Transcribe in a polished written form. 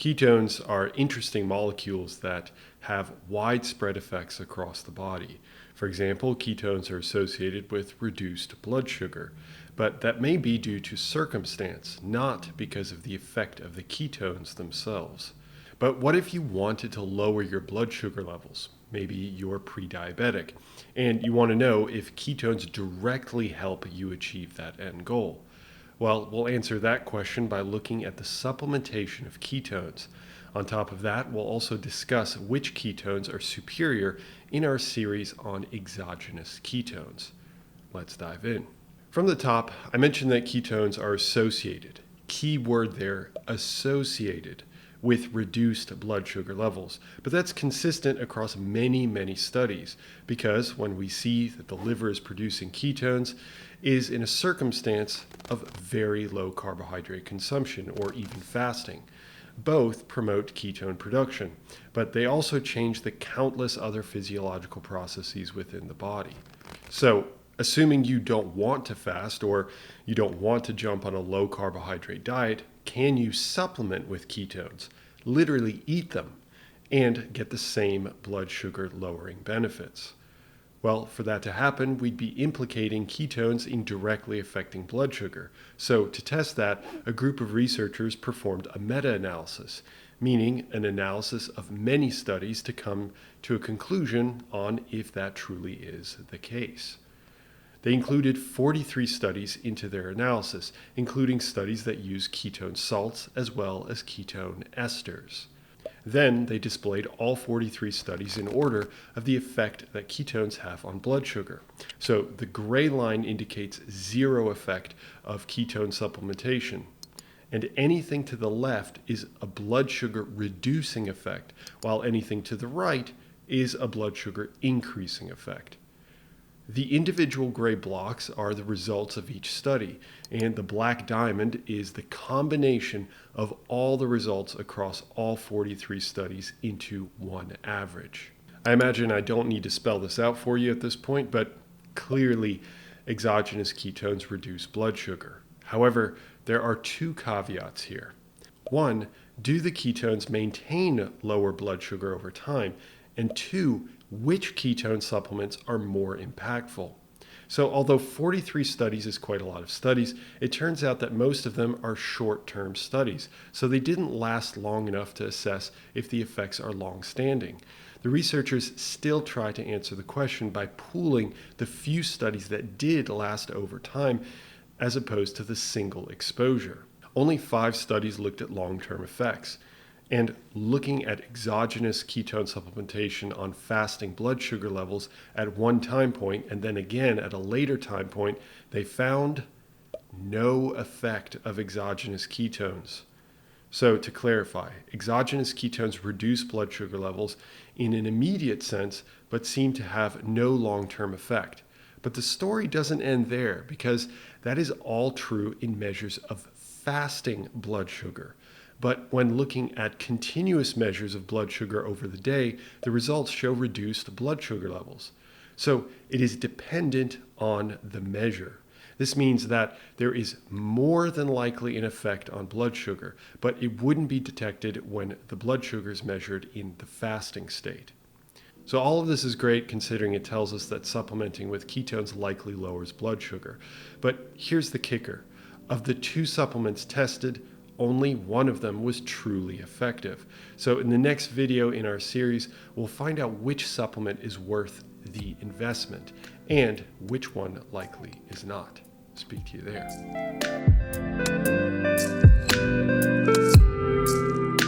Ketones are interesting molecules that have widespread effects across the body. For example, ketones are associated with reduced blood sugar, but that may be due to circumstance, not because of the effect of the ketones themselves. But what if you wanted to lower your blood sugar levels? Maybe you're pre-diabetic, and you want to know if ketones directly help you achieve that end goal. Well, we'll answer that question by looking at the supplementation of ketones. On top of that, we'll also discuss which ketones are superior in our series on exogenous ketones. Let's dive in. From the top, I mentioned that ketones are associated. Key word there, associated, with reduced blood sugar levels. But that's consistent across many studies, because when we see that the liver is producing ketones, is in a circumstance of very low carbohydrate consumption or even fasting. Both promote ketone production, but they also change the countless other physiological processes within the body. So, assuming you don't want to fast or you don't want to jump on a low carbohydrate diet, can you supplement with ketones, literally eat them, and get the same blood sugar lowering benefits? Well, for that to happen, we'd be implicating ketones in directly affecting blood sugar. So to test that, a group of researchers performed a meta-analysis, meaning an analysis of many studies to come to a conclusion on if that truly is the case. They included 43 studies into their analysis, including studies that use ketone salts as well as ketone esters. Then they displayed all 43 studies in order of the effect that ketones have on blood sugar. So the gray line indicates zero effect of ketone supplementation, and anything to the left is a blood sugar reducing effect, while anything to the right is a blood sugar increasing effect. The individual gray blocks are the results of each study, and the black diamond is the combination of all the results across all 43 studies into one average. I imagine I don't need to spell this out for you at this point, but clearly exogenous ketones reduce blood sugar. However, there are two caveats here. One, do the ketones maintain lower blood sugar over time? And two, which ketone supplements are more impactful? So although 43 studies is quite a lot of studies, it turns out that most of them are short-term studies, so they didn't last long enough to assess if the effects are long-standing. The researchers still try to answer the question by pooling the few studies that did last over time as opposed to the single exposure. Only 5 studies looked at long-term effects. And looking at exogenous ketone supplementation on fasting blood sugar levels at one time point and then again at a later time point, they found no effect of exogenous ketones. So to clarify, exogenous ketones reduce blood sugar levels in an immediate sense, but seem to have no long-term effect. But the story doesn't end there, because that is all true in measures of fasting blood sugar. But when looking at continuous measures of blood sugar over the day, the results show reduced blood sugar levels. So it is dependent on the measure. This means that there is more than likely an effect on blood sugar, but it wouldn't be detected when the blood sugar is measured in the fasting state. So all of this is great, considering it tells us that supplementing with ketones likely lowers blood sugar. But here's the kicker. Of the 2 supplements tested, only one of them was truly effective. So in the next video in our series, we'll find out which supplement is worth the investment and which one likely is not. Speak to you there.